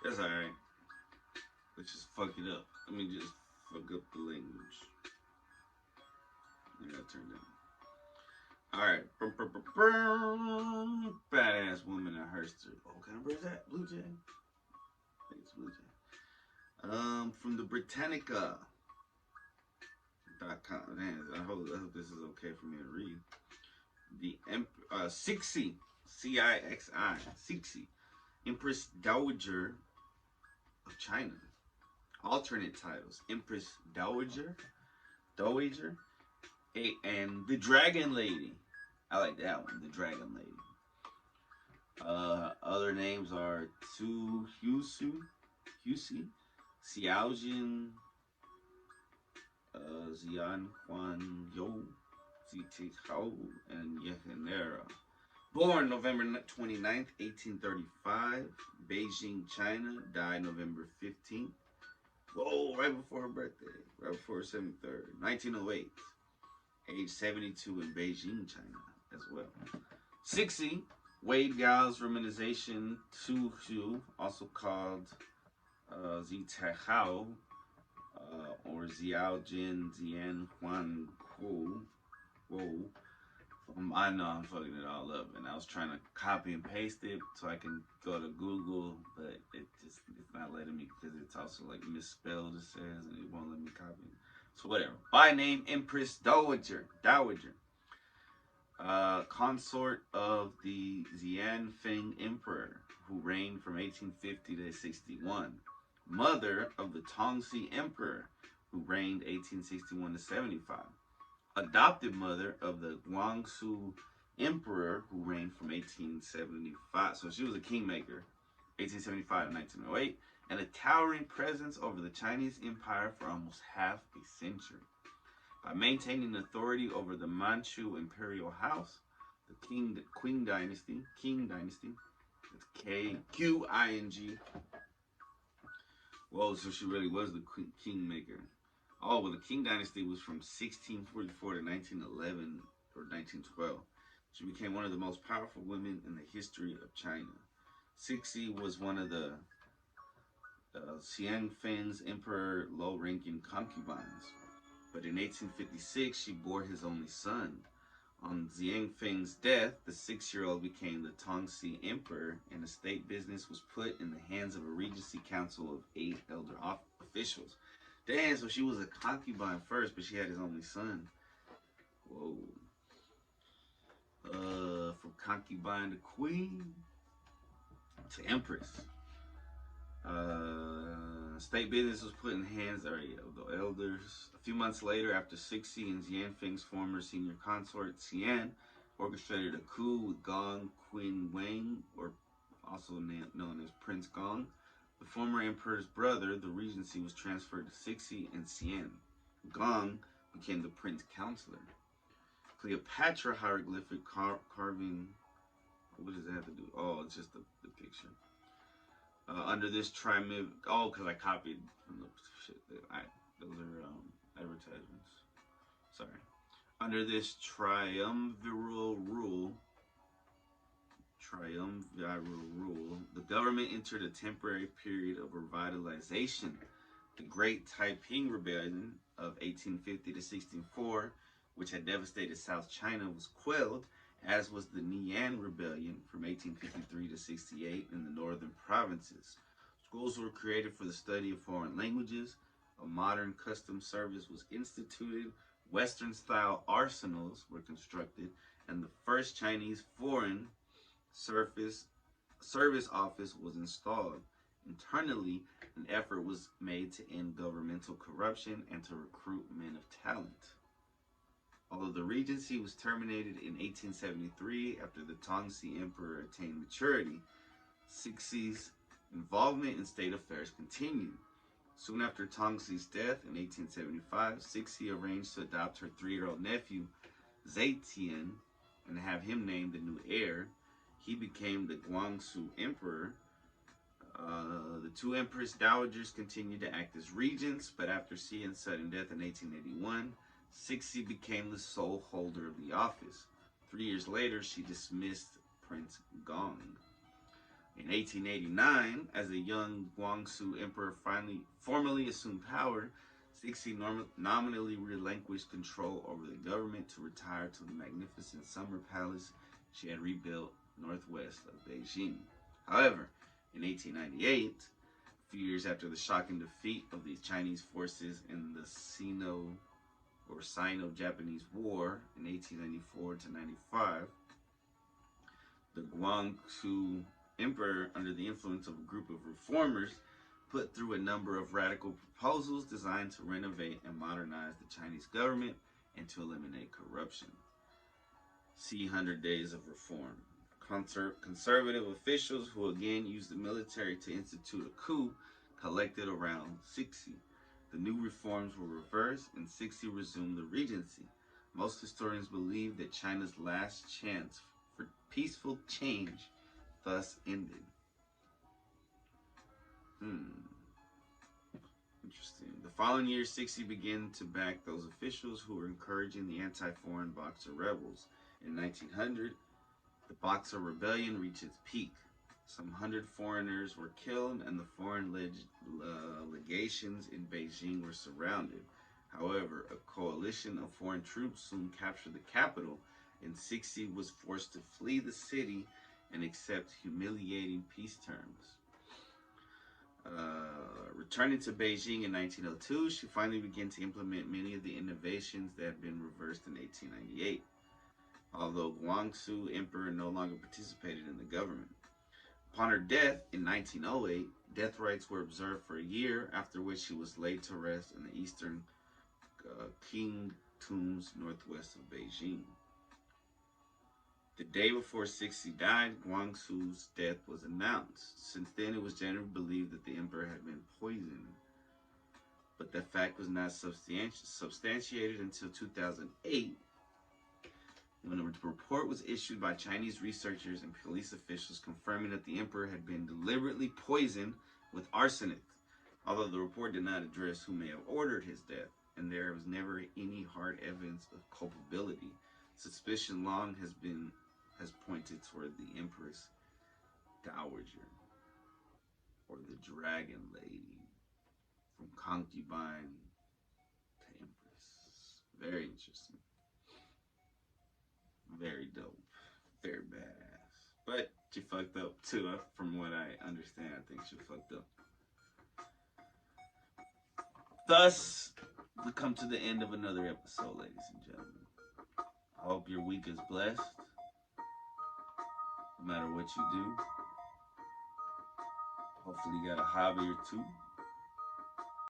That's alright. Let's just fuck it up. Let me just fuck up the language. I gotta turn down. Alright. Badass woman in Herstory. Oh, what kind of bird is that? Blue Jay? I think it's Blue Jay. From the Britannica.com. I hope this is okay for me to read. The Cixi, Cixi, Cixi, Empress Dowager of China. Alternate titles: Empress Dowager, and the Dragon Lady. I like that one, the Dragon Lady. Other names are Tu Husi, Xiaojin, Xian Huan Yo, Ziti Hao, and Yehenera. Born November 29th, 1835, Beijing, China. Died November 15th. Whoa, right before her birthday. Right before her 73rd. 1908. Age 72 in Beijing, China as well. Cixi, Wade Gao's romanization Tuhu, also called Zitahao, or Xiao Jin Zian Huan Ku. Whoa. I know I'm fucking it all up, and I was trying to copy and paste it so I can go to Google, but it's not letting me because it's also like misspelled, it says, and it won't let me copy it. So whatever. By name, Empress Dowager, consort of the Xianfeng Emperor, who reigned from 1850 to 61. Mother of the Tongxi Emperor, who reigned 1861 to 75. Adopted mother of the Guangxu Emperor, who reigned from 1875. So she was a kingmaker, 1875 to 1908, and a towering presence over the Chinese Empire for almost half a century. By maintaining authority over the Manchu imperial house, the Qing dynasty, it's Qing. Whoa, so she really was the kingmaker. Oh, well, the Qing dynasty was from 1644 to 1911 or 1912. She became one of the most powerful women in the history of China. Cixi was one of the Xianfeng's emperor low-ranking concubines. But in 1856, she bore his only son. On Xianfeng's death, the 6-year-old became the Tongxi emperor, and the state business was put in the hands of a regency council of 8 elder officials. Damn, so she was a concubine first, but she had his only son. Whoa. From concubine to queen to empress. State business was put in the hands of the elders. A few months later, after Cixi and Xianfeng's former senior consort, Xian, orchestrated a coup with Gong Qin Wang, or also known as Prince Gong. The former emperor's brother, the regency was transferred to Cixi and Xian. Gong became the prince counselor. Cleopatra hieroglyphic carving. What does that have to do? Oh, it's just the picture. Under this because I copied from the shit. Those are advertisements. Sorry. Under this triumviral rule, the government entered a temporary period of revitalization. The Great Taiping Rebellion of 1850 to 1604, which had devastated South China, was quelled, as was the Nian Rebellion from 1853 to 68 in the northern provinces. Schools were created for the study of foreign languages. A modern customs service was instituted. Western-style arsenals were constructed, and the first Chinese foreign service office was installed. Internally, an effort was made to end governmental corruption and to recruit men of talent. Although the regency was terminated in 1873 after the Tongxi emperor attained maturity, Cixi's involvement in state affairs continued. Soon after Tongxi's death in 1875, Cixi arranged to adopt her 3-year-old nephew, Zetian, and have him named the new heir. He became the Guangxu emperor. The two empress dowagers continued to act as regents, but after Xian's sudden death in 1881, Cixi became the sole holder of the office. 3 years later, she dismissed Prince Gong. In 1889, as the young Guangxu emperor formally assumed power, Cixi nominally relinquished control over the government to retire to the magnificent summer palace she had rebuilt northwest of Beijing. However, in 1898, a few years after the shocking defeat of the Chinese forces in the Sino-Japanese War in 1894 to 95, the Guangxu emperor, under the influence of a group of reformers, put through a number of radical proposals designed to renovate and modernize the Chinese government and to eliminate corruption. See 100 Days of Reform. Conservative officials, who again used the military to institute a coup, collected around Cixi. The new reforms were reversed and Cixi resumed the regency. Most historians believe that China's last chance for peaceful change thus ended. Interesting. The following year, Cixi began to back those officials who were encouraging the anti-foreign Boxer rebels. In 1900, the Boxer Rebellion reached its peak. Some 100 foreigners were killed and the foreign legations in Beijing were surrounded. However, a coalition of foreign troops soon captured the capital, and Cixi was forced to flee the city and accept humiliating peace terms. Returning to Beijing in 1902, she finally began to implement many of the innovations that had been reversed in 1898. Although Guangxu Emperor no longer participated in the government. Upon her death in 1908, death rites were observed for a year, after which she was laid to rest in the eastern Qing tombs northwest of Beijing. The day before Cixi died, Guangxu's death was announced. Since then, it was generally believed that the emperor had been poisoned, but that fact was not substantiated until 2008, when a report was issued by Chinese researchers and police officials confirming that the emperor had been deliberately poisoned with arsenic. Although the report did not address who may have ordered his death, and there was never any hard evidence of culpability, suspicion long has pointed toward the Empress Dowager, or the Dragon Lady, from concubine to Empress. Very interesting. Very dope. Very badass. But she fucked up too. From what I understand, I think she fucked up. Thus, we come to the end of another episode, ladies and gentlemen. I hope your week is blessed. No matter what you do. Hopefully you got a hobby or two